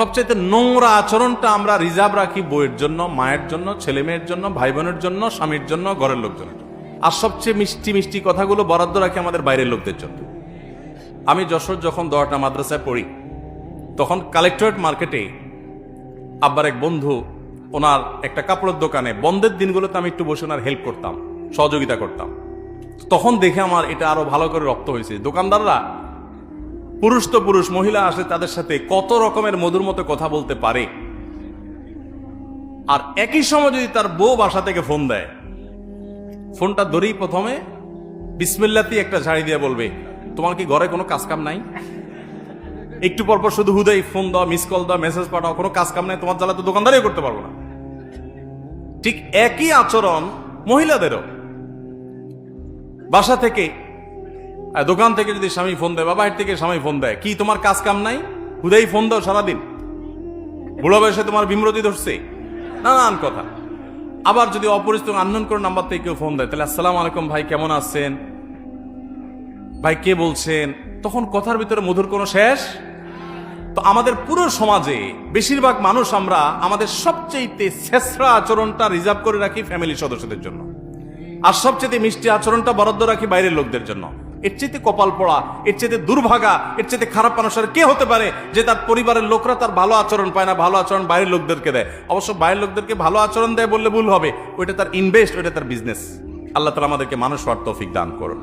সবচেয়ে নোংরা আচরণটা আমরা রিজার্ভ রাখি বউয়ের জন্য, মায়ের জন্য, ছেলে মেয়ের জন্য, ভাই বোনের জন্য, স্বামীর জন্য, ঘরের লোকজনের জন্য। আর সবচেয়ে মিষ্টি মিষ্টি কথাগুলো বরাদ্দ রাখি আমাদের বাইরের লোকদের জন্য। আমি যশোর যখন 10টা মাদ্রাসায় পড়ি, তখন কালেক্টরেট মার্কেটে আব্বার এক বন্ধু, ওনার একটা কাপড়ের দোকানে বন্ধের দিনগুলোতে আমি একটু বসে ওনার হেল্প করতাম, সহযোগিতা করতাম। তখন দেখে আমার এটা আরো ভালো করে রপ্ত হয়েছে। দোকানদাররা পুরুষ তো পুরুষ, মহিলা আসে তাদের সাথে কত রকমের মধুর মতো কথা বলতে পারে। আর একই সময় যদি তার বউ বাসা থেকে ফোন দেয়, ফোনটা ধরেই প্রথমে বিসমিল্লাতি একটা ঝাড়ি দিয়ে বলবে, তোমার কি ঘরে কোনো কাজ কাম নাই? একটু পরপর শুধু হুদাই ফোন দাও, মিস কল দাও, মেসেজ পাঠাও, কোনো কাজ কাম নাই, তোমার জ্বালা তো দোকানদারই করতে পারবো না। ঠিক একই আচরণ মহিলাদেরও। বাসা থেকে, দোকান থেকে যদি স্বামী ফোন দেয় বা বাইরে থেকে স্বামী ফোন দেয়, কি তোমার কাজ কাম নাই? হুদাই ফোন দাও সারাদিন, বুড়ো বয়সে তোমার বিমরতি ধরছে, নানান কথা। আবার যদি অপরিচিত আননোন করে নাম্বার থেকে কেউ ফোন দেয়, তাহলে আসসালামু আলাইকুম ভাই, কেমন আছেন ভাই, কে বলছেন? তখন কথার ভিতরে মধুর কোনো শেষ। তো আমাদের পুরো সমাজে বেশিরভাগ মানুষ আমরা আমাদের সবচেয়ে ছেঁচড়া আচরণটা রিজার্ভ করে রাখি ফ্যামিলির সদস্যদের জন্য, আর সবচেয়ে মিষ্টি আচরণটা বরাদ্দ রাখি বাইরের লোকদের জন্য। এর চেয়ে কপাল পড়া, এর চেয়ে দুর্ভাগা, এর চেয়ে খারাপ মানুষের কে হতে পারে যে তার পরিবারের লোকরা তার ভালো আচরণ পায় না, ভালো আচরণ বাইরের লোকদেরকে দেয়। অবশ্য বাইরের লোকদেরকে ভালো আচরণ দেয় বললে ভুল হবে, ওইটা তার ইনভেস্ট, ওইটা তার বিজনেস। আল্লাহ তাআলা আমাদেরকে মানুষ হওয়ার তৌফিক দান করুন।